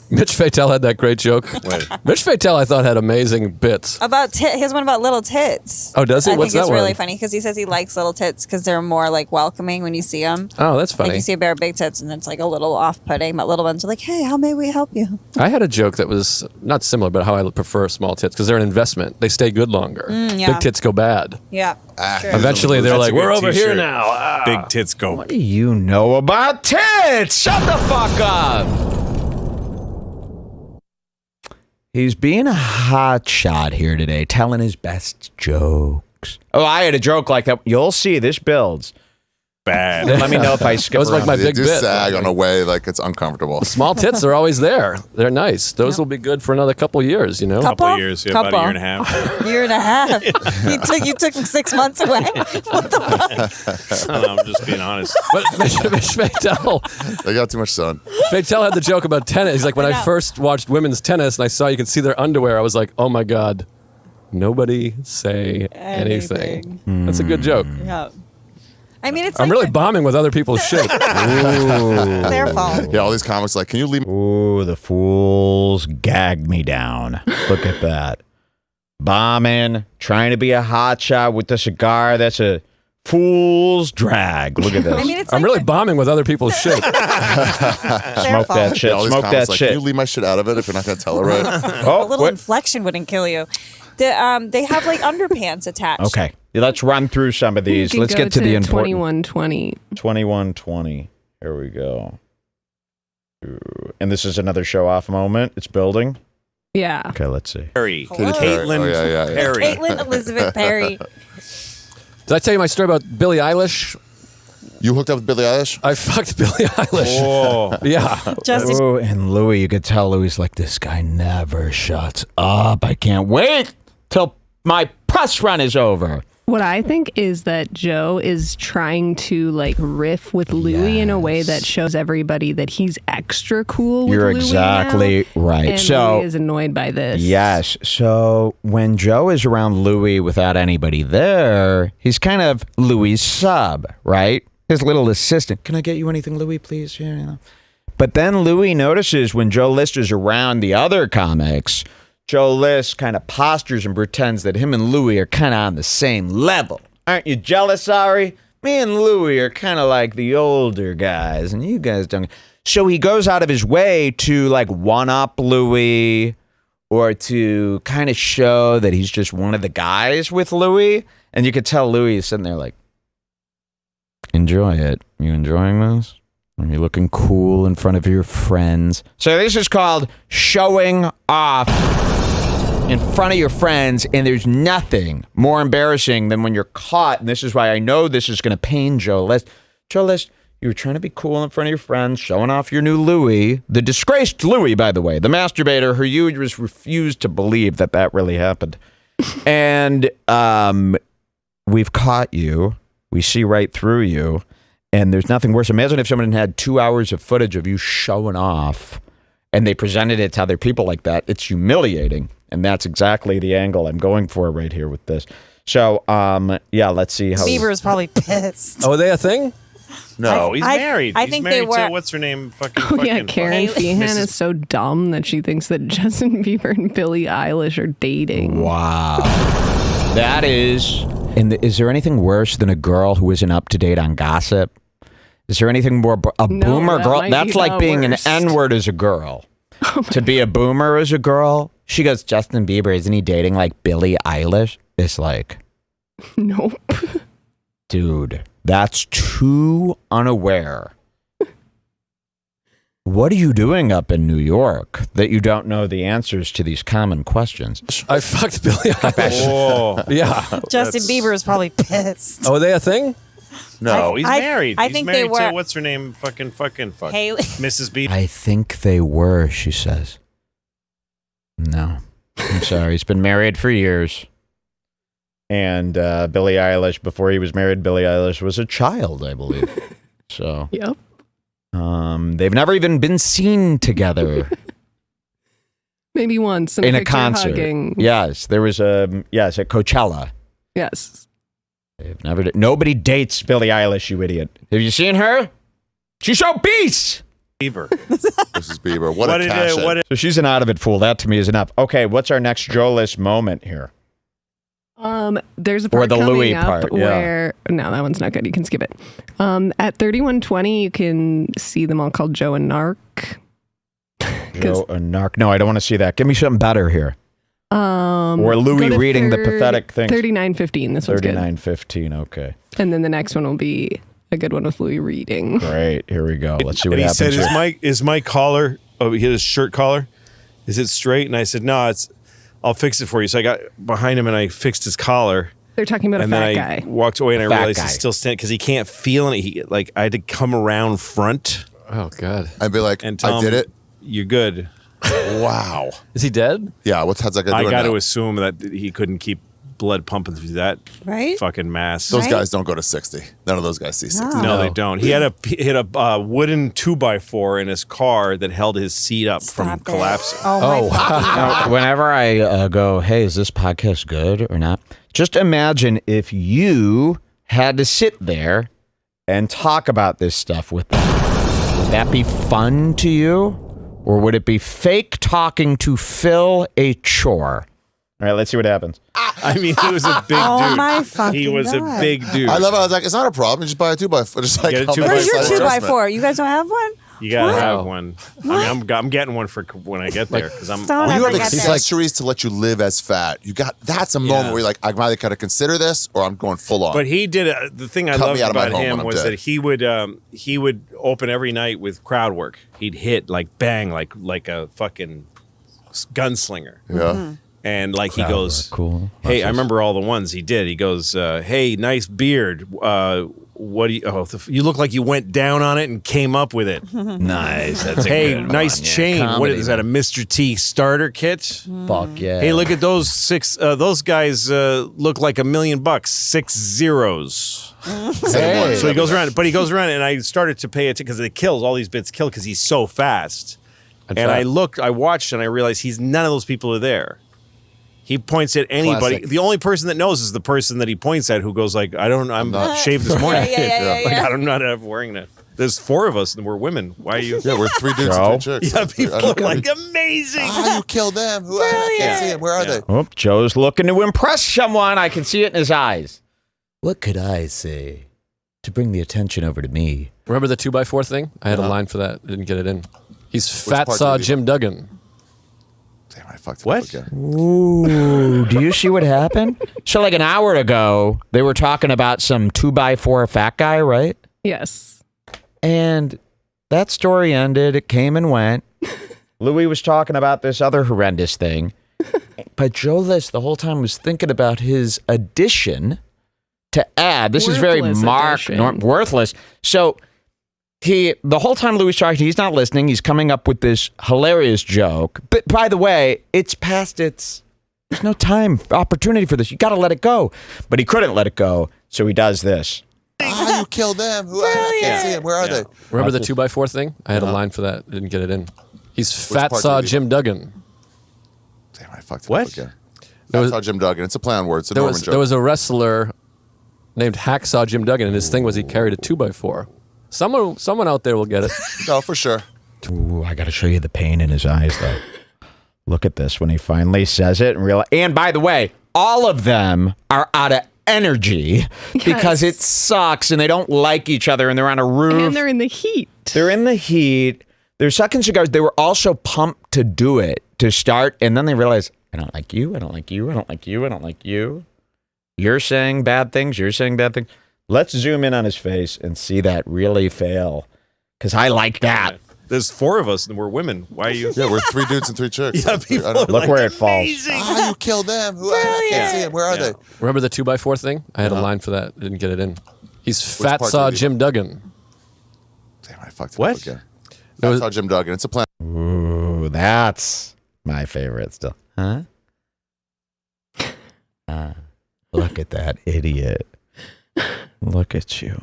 [SPEAKER 4] Mitch Fatel had that great joke.
[SPEAKER 5] Wait.
[SPEAKER 4] Mitch Fatel, I thought, had amazing bits.
[SPEAKER 6] about his one about little tits.
[SPEAKER 4] Oh, does he?
[SPEAKER 6] I
[SPEAKER 4] What's
[SPEAKER 6] think it's
[SPEAKER 4] that
[SPEAKER 6] really
[SPEAKER 4] one?
[SPEAKER 6] funny because he says he likes little tits because they're more like welcoming when you see them.
[SPEAKER 4] Oh, that's
[SPEAKER 6] Like
[SPEAKER 4] funny.
[SPEAKER 6] you see a pair of big tits and it's like a little off-putting, but little ones are like, "Hey, how may we help you?"
[SPEAKER 4] I had a joke that was not similar, but how I prefer small tits because they're an investment. They stay good longer.
[SPEAKER 6] yeah.
[SPEAKER 4] Big tits go bad.
[SPEAKER 6] Yeah. Sure.
[SPEAKER 4] Eventually, they're
[SPEAKER 5] That's
[SPEAKER 4] like,
[SPEAKER 5] a good
[SPEAKER 4] "We're over here
[SPEAKER 5] t-shirt.
[SPEAKER 4] now." Ah.
[SPEAKER 5] Big tits go.
[SPEAKER 2] What do you know about tits? Shut the fuck up. He's being a hot shot here today, telling his best jokes. Oh, I had a joke like that. You'll see, this builds.
[SPEAKER 5] Bad.
[SPEAKER 2] Let me know if I skip
[SPEAKER 4] That was like
[SPEAKER 2] around.
[SPEAKER 4] my
[SPEAKER 3] They
[SPEAKER 4] big
[SPEAKER 3] do
[SPEAKER 4] bit.
[SPEAKER 3] sag on a way like it's uncomfortable.
[SPEAKER 4] Small tits are always there. They're nice. Those will be good for another couple years, you know?
[SPEAKER 5] Couple
[SPEAKER 6] Couple?
[SPEAKER 5] years. Yeah, about a year and a half.
[SPEAKER 6] Year and a half. You took 6 months away. What the fuck?
[SPEAKER 5] I don't know, I'm just being honest.
[SPEAKER 4] But Mitch Fatel,
[SPEAKER 3] They got too much sun.
[SPEAKER 4] Fatel had the joke about tennis. He's like, when I first watched women's tennis and I saw you could see their underwear, I was like, oh my God, nobody say anything. That's a good joke.
[SPEAKER 6] Yeah. I mean, it's
[SPEAKER 4] I'm
[SPEAKER 6] like
[SPEAKER 4] really bombing with other people's shit.
[SPEAKER 6] it's their fault.
[SPEAKER 3] Yeah, all these comics like, can you leave?
[SPEAKER 2] Ooh, the fools gagged me down. Look at that. Bombing, trying to be a hotshot with the cigar. That's a fool's drag. Look at this.
[SPEAKER 6] I mean, it's
[SPEAKER 4] I'm
[SPEAKER 6] like
[SPEAKER 4] really bombing with other people's shit.
[SPEAKER 6] their
[SPEAKER 2] Smoke
[SPEAKER 6] fault.
[SPEAKER 2] that shit.
[SPEAKER 3] Yeah, all these
[SPEAKER 2] Smoke
[SPEAKER 3] comics
[SPEAKER 2] that
[SPEAKER 3] like,
[SPEAKER 2] shit.
[SPEAKER 3] can you leave my shit out of it if you're not going to tell it right?
[SPEAKER 6] A
[SPEAKER 2] Oh,
[SPEAKER 6] little
[SPEAKER 2] what?
[SPEAKER 6] inflection wouldn't kill you. They have like underpants attached.
[SPEAKER 2] Okay, let's run through some of these.
[SPEAKER 7] You
[SPEAKER 2] Let's
[SPEAKER 7] go
[SPEAKER 2] get to the important.
[SPEAKER 7] 2120.
[SPEAKER 2] 2120. Here we go. And this is another show-off moment. It's building.
[SPEAKER 7] Yeah.
[SPEAKER 2] Okay, let's see.
[SPEAKER 5] Perry.
[SPEAKER 6] Hello.
[SPEAKER 5] Caitlin
[SPEAKER 3] Oh, yeah.
[SPEAKER 5] Perry.
[SPEAKER 6] Caitlin Elizabeth Perry.
[SPEAKER 4] Did I tell you my story about Billie Eilish?
[SPEAKER 3] You hooked up with Billie Eilish?
[SPEAKER 4] I fucked Billie Eilish.
[SPEAKER 5] Oh.
[SPEAKER 4] Yeah.
[SPEAKER 6] Justin.
[SPEAKER 2] Oh, and Louis, you could tell Louis like, this guy never shuts up. I can't wait till my press run is over.
[SPEAKER 7] What I think is that Joe is trying to like riff with Louis in a way that shows everybody that he's extra cool with
[SPEAKER 2] You're
[SPEAKER 7] Louis
[SPEAKER 2] exactly
[SPEAKER 7] now,
[SPEAKER 2] right.
[SPEAKER 7] And
[SPEAKER 2] So-
[SPEAKER 7] Louis is annoyed by this.
[SPEAKER 2] Yes. So when Joe is around Louis without anybody there, he's kind of Louis' sub, right? His little assistant. Can I get you anything, Louis, please? Yeah, you know. But then Louis notices when Joe List is around the other comics, Joe List kind of postures and pretends that him and Louis are kind of on the same level. Aren't you jealous, Ari? Me and Louis are kind of like the older guys, and you guys don't. So he goes out of his way to like one-up Louis or to kind of show that he's just one of the guys with Louis. And you could tell Louis is sitting there like, enjoy it. You enjoying this? Are you looking cool in front of your friends? So this is called showing off. in front of your friends, and there's nothing more embarrassing than when you're caught, and this is why I know this is going to pain Joe List. Joe List, you were trying to be cool in front of your friends, showing off your new Louis, the disgraced Louis, by the way, the masturbator who you just refused to believe that really happened. And we've caught you. We see right through you, and there's nothing worse. Imagine if someone had 2 hours of footage of you showing off, and they presented it to other people like that. It's humiliating, and that's exactly the angle I'm going for right here with this. So, yeah, let's see how...
[SPEAKER 6] Bieber is probably pissed.
[SPEAKER 4] Oh, are they a thing?
[SPEAKER 5] No, he's married.
[SPEAKER 6] I
[SPEAKER 5] He's
[SPEAKER 6] think
[SPEAKER 5] married
[SPEAKER 6] they were.
[SPEAKER 5] To, what's her name?
[SPEAKER 7] Oh yeah, Karen Feehan
[SPEAKER 5] Mrs.
[SPEAKER 7] is so dumb that she thinks that Justin Bieber and Billie Eilish are dating.
[SPEAKER 2] Wow. That is... And is there anything worse than a girl who isn't up to date on gossip? Is there anything more... A
[SPEAKER 7] No,
[SPEAKER 2] boomer
[SPEAKER 7] that
[SPEAKER 2] girl?
[SPEAKER 7] might
[SPEAKER 2] That's
[SPEAKER 7] be
[SPEAKER 2] like
[SPEAKER 7] the
[SPEAKER 2] being
[SPEAKER 7] worst.
[SPEAKER 2] an N-word as a girl. To be a boomer as a girl? She goes, Justin Bieber, isn't he dating like Billie Eilish? It's like...
[SPEAKER 7] Nope.
[SPEAKER 2] Dude, that's too unaware. What are you doing up in New York that you don't know the answers to these common questions?
[SPEAKER 4] I fucked Billie Eilish.
[SPEAKER 5] Oh,
[SPEAKER 4] Yeah.
[SPEAKER 6] Justin Bieber is probably pissed.
[SPEAKER 4] Oh, are they a thing?
[SPEAKER 5] no, he's married.
[SPEAKER 6] I
[SPEAKER 5] He's
[SPEAKER 6] think
[SPEAKER 5] married
[SPEAKER 6] they were.
[SPEAKER 5] to, what's her name? Fucking.
[SPEAKER 6] Haley.
[SPEAKER 5] Mrs. Bieber.
[SPEAKER 2] I think they were, she says. No. I'm sorry. He's been married for years. And Billie Eilish, before he was married, Billie Eilish was a child, I believe. So,
[SPEAKER 7] Yep.
[SPEAKER 2] they've never even been seen together
[SPEAKER 7] Maybe once
[SPEAKER 2] in a
[SPEAKER 7] picture
[SPEAKER 2] concert.
[SPEAKER 7] hugging.
[SPEAKER 2] Yes, there was at Coachella.
[SPEAKER 7] Yes.
[SPEAKER 2] They've never. Nobody dates Billie Eilish, you idiot. Have you seen her? She's obese.
[SPEAKER 5] Bieber.
[SPEAKER 3] Mrs. Bieber. What a cash in.
[SPEAKER 2] So she's an out of it fool. That to me is enough. Okay, what's our next Joe List moment here?
[SPEAKER 7] There's a part
[SPEAKER 2] Or the
[SPEAKER 7] coming
[SPEAKER 2] Louis
[SPEAKER 7] up
[SPEAKER 2] part, yeah.
[SPEAKER 7] where no, that one's not good. You can skip it. At 3120, you can see them all called Joe and Narc.
[SPEAKER 2] Joe and Narc. No, I don't want to see that. Give me something better here. Or Louis
[SPEAKER 7] go to
[SPEAKER 2] reading the pathetic things.
[SPEAKER 7] 3915. This one's good.
[SPEAKER 2] 3915. Okay.
[SPEAKER 7] And then the next one will be a good one with Louis reading.
[SPEAKER 2] Great. Here we go. Let's see what
[SPEAKER 5] And he
[SPEAKER 2] happens.
[SPEAKER 5] said,
[SPEAKER 2] here.
[SPEAKER 5] is my collar, he had his shirt collar, is it straight? And I said, no, I'll fix it for you. So I got behind him and I fixed his collar.
[SPEAKER 7] They're talking about
[SPEAKER 5] And
[SPEAKER 7] a
[SPEAKER 5] then
[SPEAKER 7] fat
[SPEAKER 5] I
[SPEAKER 7] guy.
[SPEAKER 5] walked away and I
[SPEAKER 2] Fat
[SPEAKER 5] realized
[SPEAKER 2] guy.
[SPEAKER 5] he's still standing because he can't feel it. I had to come around front
[SPEAKER 4] Oh, God.
[SPEAKER 3] I'd be like,
[SPEAKER 5] and tell
[SPEAKER 3] I
[SPEAKER 5] him,
[SPEAKER 3] did it.
[SPEAKER 5] You're good.
[SPEAKER 3] Wow.
[SPEAKER 4] Is he dead?
[SPEAKER 3] Yeah, how's that guy
[SPEAKER 5] I
[SPEAKER 3] doing
[SPEAKER 5] got
[SPEAKER 3] now?
[SPEAKER 5] to assume that he couldn't keep blood pumping through that
[SPEAKER 6] Right?
[SPEAKER 5] fucking mass.
[SPEAKER 3] Those
[SPEAKER 6] Right?
[SPEAKER 3] guys don't go to 60. None of those guys see 60.
[SPEAKER 5] No, they don't. He had a wooden 2x4 in his car that held his seat up from
[SPEAKER 6] Stop it.
[SPEAKER 5] collapsing.
[SPEAKER 6] Oh, my fucking
[SPEAKER 2] Now, whenever I go, hey, is this podcast good or not? Just imagine if you had to sit there and talk about this stuff with them. Would that be fun to you? Or would it be fake talking to fill a chore? All right, let's see what happens.
[SPEAKER 5] I mean, he was a big
[SPEAKER 6] Oh
[SPEAKER 5] dude.
[SPEAKER 6] my fucking
[SPEAKER 5] He was
[SPEAKER 6] God.
[SPEAKER 5] a big dude.
[SPEAKER 3] I love how I was like, it's not a problem. You just buy a 2x4. Just like,
[SPEAKER 5] Get a
[SPEAKER 3] how
[SPEAKER 5] 2x4.
[SPEAKER 3] much
[SPEAKER 6] Where's your
[SPEAKER 3] size
[SPEAKER 6] 2x4? You guys don't have one?
[SPEAKER 5] You gotta
[SPEAKER 6] What?
[SPEAKER 5] have one. I mean, I'm getting one for when I get there because I'm.
[SPEAKER 6] Don't
[SPEAKER 3] When you
[SPEAKER 6] ever
[SPEAKER 3] have
[SPEAKER 6] get there.
[SPEAKER 3] accessories to let you live as fat, that's a moment where you're like, I'm either going to consider this or I'm going full on.
[SPEAKER 5] But he did the thing I
[SPEAKER 3] Cut
[SPEAKER 5] loved
[SPEAKER 3] me out of my
[SPEAKER 5] about
[SPEAKER 3] home
[SPEAKER 5] him
[SPEAKER 3] when I'm
[SPEAKER 5] was
[SPEAKER 3] dead.
[SPEAKER 5] that he would open every night with crowd work. He'd hit like bang like a fucking gunslinger.
[SPEAKER 3] yeah.
[SPEAKER 5] And like he goes,
[SPEAKER 2] Cool.
[SPEAKER 5] hey, I remember all the ones he did. He goes, hey, nice beard. What do you? Oh, you look like you went down on it and came up with it.
[SPEAKER 2] Nice. That's a
[SPEAKER 5] Hey,
[SPEAKER 2] good
[SPEAKER 5] nice
[SPEAKER 2] one. Yeah,
[SPEAKER 5] chain. What
[SPEAKER 2] comedy,
[SPEAKER 5] is that? A Mr. T starter kit?
[SPEAKER 2] Fuck yeah.
[SPEAKER 5] Hey, look at those six. Those guys look like $1 million. 6 zeros.
[SPEAKER 3] Hey.
[SPEAKER 5] So he goes around, and I started to pay attention because it kills. All these bits kill because he's so fast. And I watched, and I realized none of those people are there. He points at anybody.
[SPEAKER 3] Classic.
[SPEAKER 5] The only person that knows is the person that he points at, who goes like, I'm not shaved this morning.
[SPEAKER 6] Yeah.
[SPEAKER 5] Like I'm not wearing that. There's 4 of us, and we're women. Why are you?
[SPEAKER 3] Yeah, we're 3 dudes and 2 chicks.
[SPEAKER 5] Yeah, people are like amazing.
[SPEAKER 3] you killed them. Who? I can't see them. Where are they?
[SPEAKER 2] Oh, Joe's looking to impress someone. I can see it in his eyes. What could I say to bring the attention over to me?
[SPEAKER 4] Remember the 2x4 thing? I had a line for that. I didn't get it in. He's fat
[SPEAKER 3] part
[SPEAKER 4] saw
[SPEAKER 3] did he-
[SPEAKER 4] Jim Duggan.
[SPEAKER 3] Damn, I fucked it
[SPEAKER 5] What?
[SPEAKER 3] up again.
[SPEAKER 2] Ooh, do you see what happened? So like an hour ago, they were talking about some 2x4 fat guy, right?
[SPEAKER 7] Yes.
[SPEAKER 2] And that story ended. It came and went. Louis was talking about this other horrendous thing. But Joe List the whole time was thinking about his addition to add. This is very
[SPEAKER 7] Worthless addition.
[SPEAKER 2] worthless. So the whole time Louis talking, he's not listening. He's coming up with this hilarious joke. But by the way, it's past its. There's no time, opportunity for this. You got to let it go. But he couldn't let it go, so he does this.
[SPEAKER 3] You killed them. I can't see them. Where are they?
[SPEAKER 4] Remember the 2x4 thing? I had a line for that. Didn't get it in. He's
[SPEAKER 3] part
[SPEAKER 4] Fatsaw
[SPEAKER 3] did he-
[SPEAKER 4] Jim Duggan.
[SPEAKER 3] Damn, I fucked it
[SPEAKER 5] What?
[SPEAKER 3] up again. That's how Jim Duggan. It's a play on words. It's a Norman joke.
[SPEAKER 4] There was a wrestler named Hacksaw Jim Duggan, and his thing was he carried a 2x4. Someone out there will get it.
[SPEAKER 3] No, for sure.
[SPEAKER 2] Ooh, I got to show you the pain in his eyes, though. Look at this when he finally says it and realize. And by the way, all of them are out of energy because it sucks and they don't like each other and they're on a roof.
[SPEAKER 7] And they're in the heat.
[SPEAKER 2] They're in the heat. They're sucking cigars. They were also pumped to do it, to start. And then they realize, I don't like you. I don't like you. I don't like you. I don't like you. You're saying bad things. You're saying bad things. Let's zoom in on his face and see that really fail. Because I like that.
[SPEAKER 5] There's 4 of us and we're women. Why are you?
[SPEAKER 3] Yeah, we're 3 dudes and 3 chicks.
[SPEAKER 5] Yeah, people
[SPEAKER 3] I don't know.
[SPEAKER 2] Look where it falls.
[SPEAKER 3] You killed them. I can't see them. Where are they?
[SPEAKER 4] Remember the 2x4 thing? I had a line for that. Didn't get it in. He's
[SPEAKER 3] part
[SPEAKER 4] Fatsaw
[SPEAKER 3] did he-
[SPEAKER 4] Jim Duggan.
[SPEAKER 3] Damn, I fucked it
[SPEAKER 5] What?
[SPEAKER 3] up again. That's how Jim Duggan. It's a plan.
[SPEAKER 2] Ooh, that's my favorite still. Huh? Look at that idiot. Look at you.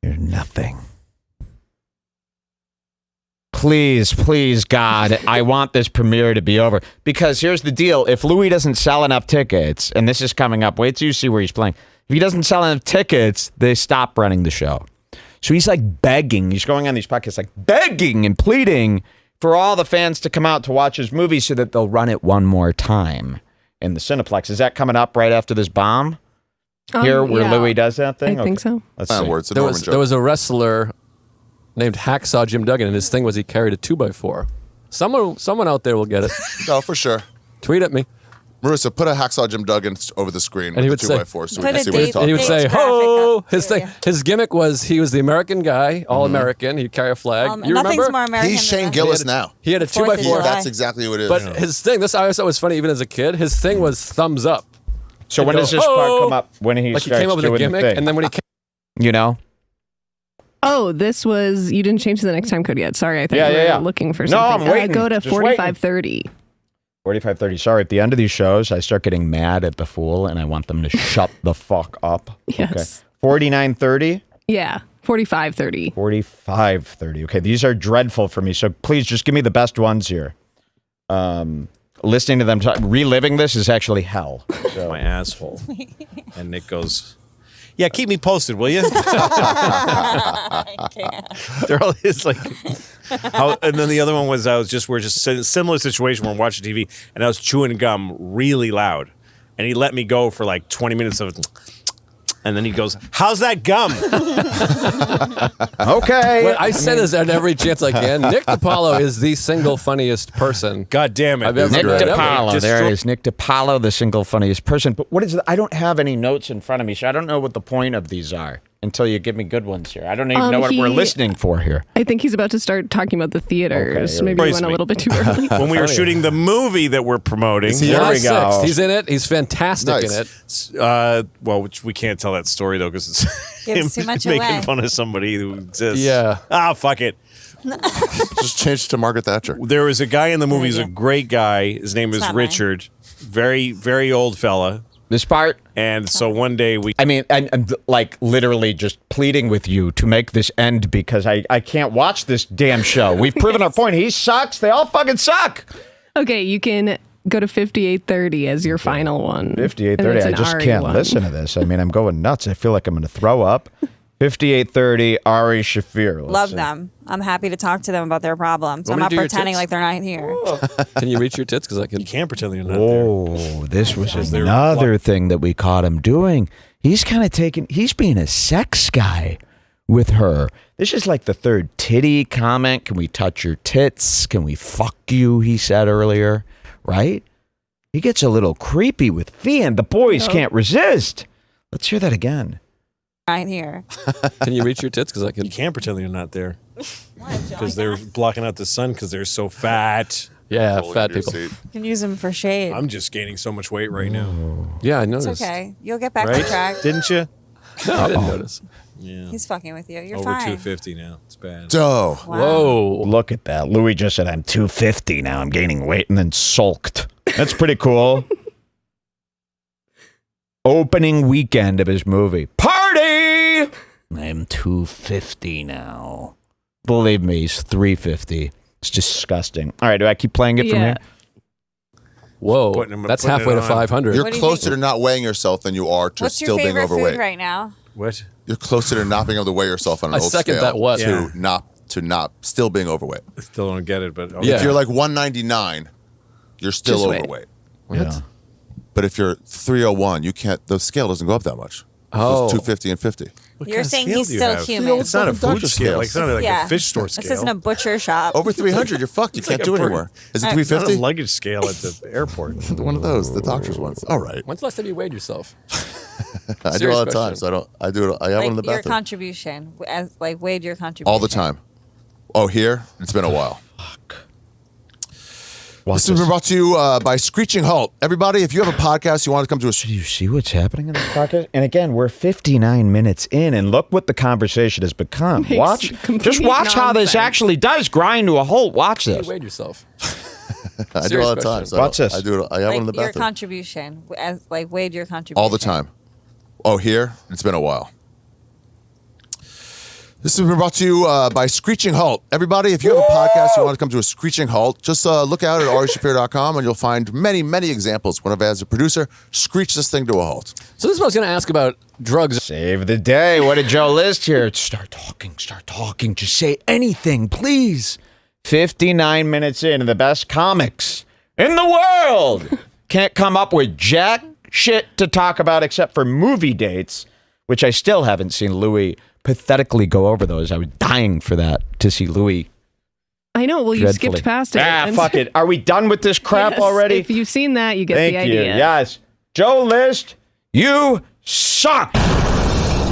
[SPEAKER 2] You're nothing. Please, please, God, I want this premiere to be over. Because here's the deal. If Louis doesn't sell enough tickets, and this is coming up, wait till you see where he's playing. If he doesn't sell enough tickets, they stop running the show. So he's like begging. He's going on these podcasts like begging and pleading for all the fans to come out to watch his movie so that they'll run it one more time in the Cineplex. Is that coming up right after this bomb? Here where
[SPEAKER 7] yeah.
[SPEAKER 2] Louis does that thing?
[SPEAKER 7] I think so.
[SPEAKER 2] Let's
[SPEAKER 3] Play on
[SPEAKER 2] see.
[SPEAKER 3] words. It's a
[SPEAKER 4] There
[SPEAKER 3] Norman joke.
[SPEAKER 4] was a wrestler named Hacksaw Jim Duggan, and his thing was he carried a 2x4. Someone out there will get it.
[SPEAKER 3] No, for sure.
[SPEAKER 4] Tweet at me.
[SPEAKER 3] Marissa, put a Hacksaw Jim Duggan over the screen
[SPEAKER 4] And he
[SPEAKER 3] with
[SPEAKER 4] would
[SPEAKER 3] the
[SPEAKER 4] say-
[SPEAKER 3] 2x4 so we
[SPEAKER 6] Put
[SPEAKER 3] can
[SPEAKER 6] a
[SPEAKER 3] see what he's
[SPEAKER 6] date-
[SPEAKER 3] talking
[SPEAKER 4] And he would
[SPEAKER 3] about.
[SPEAKER 4] say,
[SPEAKER 6] Graphic up
[SPEAKER 4] "Ho!" His
[SPEAKER 6] there,
[SPEAKER 4] thing, his gimmick was he was the American guy, all American. He'd carry a flag. You
[SPEAKER 6] nothing's
[SPEAKER 4] remember?
[SPEAKER 6] more American
[SPEAKER 3] He's
[SPEAKER 6] than
[SPEAKER 3] Shane
[SPEAKER 6] that.
[SPEAKER 3] Gillis now.
[SPEAKER 4] He had a
[SPEAKER 6] 4th of
[SPEAKER 4] 2x4.
[SPEAKER 6] July.
[SPEAKER 3] That's exactly what it is.
[SPEAKER 4] But his thing, this I always thought was funny, even as a kid. His thing was thumbs up.
[SPEAKER 2] So when
[SPEAKER 4] He'd
[SPEAKER 2] does
[SPEAKER 4] go,
[SPEAKER 2] this part
[SPEAKER 4] "Ho!"
[SPEAKER 2] come up? When he
[SPEAKER 4] Like he
[SPEAKER 2] starts
[SPEAKER 4] came up with a
[SPEAKER 2] doing the
[SPEAKER 4] gimmick,
[SPEAKER 2] thing?
[SPEAKER 4] and then when he came,
[SPEAKER 2] You know?
[SPEAKER 7] Oh, this was, you didn't change the next time code yet. Sorry, I thought
[SPEAKER 2] Yeah,
[SPEAKER 7] you were
[SPEAKER 2] yeah, yeah.
[SPEAKER 7] looking for
[SPEAKER 2] No,
[SPEAKER 7] something.
[SPEAKER 2] I'm waiting.
[SPEAKER 7] Go to
[SPEAKER 2] Just waiting.
[SPEAKER 7] 4530.
[SPEAKER 2] 45:30. Sorry, at the end of these shows, I start getting mad at the fool, and I want them to shut the fuck up.
[SPEAKER 7] Yes.
[SPEAKER 2] Okay. 49:30.
[SPEAKER 7] Yeah, 4530.
[SPEAKER 2] 45:30. Okay, these are dreadful for me. So please just give me the best ones here. Listening to them reliving this is actually hell. So.
[SPEAKER 5] My asshole. And Nick goes, yeah, keep me posted, will you?
[SPEAKER 6] I can't.
[SPEAKER 5] They're all it's like, and then the other one was we're just in a similar situation where I'm watching TV and I was chewing gum really loud, and he let me go for like 20 minutes of, and then he goes, "How's that gum?"
[SPEAKER 2] Okay.
[SPEAKER 4] well, I say this at every chance I can. Nick DiPaolo is the single funniest person.
[SPEAKER 5] God damn it!
[SPEAKER 4] I've ever
[SPEAKER 2] Nick
[SPEAKER 4] Right.
[SPEAKER 2] DiPaolo. There it
[SPEAKER 5] Destroy-
[SPEAKER 2] is. Nick DiPaolo, the single funniest person. But what is it? I don't have any notes in front of me, so I don't know what the point of these are until you give me good ones here. I don't even know what we're listening for here.
[SPEAKER 7] I think he's about to start talking about the theaters.
[SPEAKER 2] here we
[SPEAKER 7] Maybe
[SPEAKER 5] go.
[SPEAKER 7] he went a little bit too early.
[SPEAKER 5] When we were shooting the movie that we're promoting,
[SPEAKER 3] Is he
[SPEAKER 2] There
[SPEAKER 3] in
[SPEAKER 2] we
[SPEAKER 3] it?
[SPEAKER 2] go.
[SPEAKER 4] Sixth. He's in it. He's fantastic
[SPEAKER 3] Nice.
[SPEAKER 4] in it.
[SPEAKER 5] well, which we can't tell that story though because it's
[SPEAKER 6] Gives too much
[SPEAKER 5] making
[SPEAKER 6] away.
[SPEAKER 5] fun of somebody who exists.
[SPEAKER 4] Yeah.
[SPEAKER 5] Fuck it.
[SPEAKER 3] Just change it to Margaret Thatcher.
[SPEAKER 5] There was a guy in the movie. He's a
[SPEAKER 6] idea.
[SPEAKER 5] great guy. His name is
[SPEAKER 6] not mine.
[SPEAKER 5] Richard. Very, very old fella.
[SPEAKER 2] This part,
[SPEAKER 5] And so one day we
[SPEAKER 2] I mean, I'm like literally just pleading with you to make this end because I can't watch this damn show. We've proven our point. He sucks. They all fucking suck.
[SPEAKER 7] Okay, you can go to 5830 as your final one.
[SPEAKER 2] 58:30. I just can't listen to this. I mean, I'm going nuts. I feel like I'm going to throw up. 58:30. Ari Shafir. Let's
[SPEAKER 6] Love
[SPEAKER 2] see.
[SPEAKER 6] them. I'm happy to talk to them about their problems. I'm
[SPEAKER 4] Want me
[SPEAKER 6] not
[SPEAKER 4] to do your
[SPEAKER 6] pretending
[SPEAKER 4] tits?
[SPEAKER 6] like they're not here.
[SPEAKER 4] Can you reach your tits? Because I can.
[SPEAKER 5] you can't pretend you're not there.
[SPEAKER 2] Oh, this was another thing that we caught him doing. He's kind of he's being a sex guy with her. This is like the third titty comment. Can we touch your tits? Can we fuck you? He said earlier, right? He gets a little creepy with Fee, and the boys can't resist. Let's hear that again.
[SPEAKER 6] Right here.
[SPEAKER 4] Can you reach your tits? Because I can.
[SPEAKER 5] You can't pretend you're not there because they're blocking out the sun because they're so fat.
[SPEAKER 4] Yeah,
[SPEAKER 3] Rolling
[SPEAKER 4] fat
[SPEAKER 3] into your
[SPEAKER 4] people.
[SPEAKER 3] seat.
[SPEAKER 6] You can use them for shade.
[SPEAKER 5] I'm just gaining so much weight right now.
[SPEAKER 4] Yeah, I
[SPEAKER 6] It's
[SPEAKER 4] noticed.
[SPEAKER 6] okay. You'll get back
[SPEAKER 5] Right?
[SPEAKER 6] on track.
[SPEAKER 5] Didn't you?
[SPEAKER 4] No, I didn't notice.
[SPEAKER 5] Yeah.
[SPEAKER 6] He's fucking with you. You're
[SPEAKER 5] Over
[SPEAKER 6] fine.
[SPEAKER 5] 250 now. It's bad.
[SPEAKER 3] Doe.
[SPEAKER 6] Wow.
[SPEAKER 4] Whoa.
[SPEAKER 2] Look at that. Louis just said, I'm 250 now. I'm gaining weight, and then sulked. That's pretty cool. Opening weekend of his movie. Party! I'm 250 now. Believe me, he's 350. It's disgusting. All right, do I keep playing it from here?
[SPEAKER 4] Whoa.
[SPEAKER 5] Putting
[SPEAKER 4] That's
[SPEAKER 5] it
[SPEAKER 4] halfway to
[SPEAKER 5] on.
[SPEAKER 4] 500.
[SPEAKER 3] You're
[SPEAKER 6] What do you
[SPEAKER 3] closer
[SPEAKER 6] think?
[SPEAKER 3] to not weighing yourself than you are to
[SPEAKER 6] What's your
[SPEAKER 3] still being
[SPEAKER 6] favorite
[SPEAKER 3] overweight.
[SPEAKER 6] food right now?
[SPEAKER 5] What?
[SPEAKER 3] You're closer to not being able to weigh yourself on an
[SPEAKER 4] I
[SPEAKER 3] old
[SPEAKER 4] second
[SPEAKER 3] scale
[SPEAKER 4] that what?
[SPEAKER 3] to
[SPEAKER 5] Yeah.
[SPEAKER 3] not still being overweight.
[SPEAKER 5] I still don't get it, but okay.
[SPEAKER 4] Yeah.
[SPEAKER 3] If you're like 199, you're still
[SPEAKER 7] Just wait.
[SPEAKER 3] overweight.
[SPEAKER 2] Yeah.
[SPEAKER 3] But if you're 301, you can't. The scale doesn't go up that much.
[SPEAKER 4] Oh.
[SPEAKER 3] It's 250 and 50.
[SPEAKER 5] What
[SPEAKER 6] You're
[SPEAKER 5] kind of
[SPEAKER 6] saying
[SPEAKER 5] scale
[SPEAKER 6] he's
[SPEAKER 5] do you
[SPEAKER 6] still
[SPEAKER 5] have?
[SPEAKER 6] human.
[SPEAKER 5] It's not a
[SPEAKER 3] Fucking
[SPEAKER 5] food
[SPEAKER 3] doctor
[SPEAKER 5] scale. Like, it's not like
[SPEAKER 6] Yeah.
[SPEAKER 5] a fish store
[SPEAKER 6] This
[SPEAKER 5] scale.
[SPEAKER 6] isn't a butcher shop.
[SPEAKER 3] Over 300, you're fucked. You can't
[SPEAKER 5] like
[SPEAKER 3] do
[SPEAKER 5] a
[SPEAKER 3] it
[SPEAKER 5] bird.
[SPEAKER 3] anymore. Is it
[SPEAKER 6] It's not
[SPEAKER 5] It's not a
[SPEAKER 3] 350?
[SPEAKER 5] luggage scale at the airport.
[SPEAKER 3] One of those, the doctor's ones. All right.
[SPEAKER 4] When's the last time you weighed yourself?
[SPEAKER 3] I do it all the
[SPEAKER 4] Serious
[SPEAKER 3] time,
[SPEAKER 4] question.
[SPEAKER 3] so I don't. I do it. I have one in the
[SPEAKER 6] Like your
[SPEAKER 3] bathroom
[SPEAKER 6] contribution, like weighed your contribution.
[SPEAKER 3] all the time. Oh, here it's been a while.
[SPEAKER 2] Watch
[SPEAKER 3] This has been brought to you by Screeching Halt. Everybody, if you have a podcast, you want to come to a.
[SPEAKER 2] Do you see what's happening in this podcast? And again, we're 59 minutes in, and look what the conversation has become.
[SPEAKER 7] Makes
[SPEAKER 2] Watch.
[SPEAKER 7] complete
[SPEAKER 2] Just watch how this
[SPEAKER 7] nonsense.
[SPEAKER 2] actually does grind to a halt. Watch
[SPEAKER 4] You
[SPEAKER 2] this.
[SPEAKER 4] weighed yourself.
[SPEAKER 3] I do it all the
[SPEAKER 4] Serious
[SPEAKER 3] time.
[SPEAKER 4] question.
[SPEAKER 3] So
[SPEAKER 2] Watch this.
[SPEAKER 3] I do it. I have one in the
[SPEAKER 6] Like your
[SPEAKER 3] bathroom
[SPEAKER 6] contribution, like weighed your contribution.
[SPEAKER 3] all the time. Oh, here it's been a while. This has been brought to you by Screeching Halt. Everybody, if you have a podcast, you want to come to a Screeching Halt, just look out at arishafir.com and you'll find many, many examples. Whenever as a producer, screech this thing to a halt.
[SPEAKER 4] So this is what I was going to ask about drugs.
[SPEAKER 2] Save the day. What did Joe list here? Start talking. Start talking. Just say anything, please. 59 minutes in, and the best comics in the world can't come up with jack shit to talk about except for movie dates, which I still haven't seen Louis pathetically go over those. I was dying for that, to see Louis.
[SPEAKER 7] I know. Well, you
[SPEAKER 2] dreadfully.
[SPEAKER 7] skipped past it.
[SPEAKER 2] Ah,
[SPEAKER 7] And-
[SPEAKER 2] fuck it. Are we done with this crap
[SPEAKER 7] Yes,
[SPEAKER 2] already?
[SPEAKER 7] If you've seen that, you get
[SPEAKER 2] Thank
[SPEAKER 7] the
[SPEAKER 2] you.
[SPEAKER 7] idea.
[SPEAKER 2] Yes. Joe List, you suck.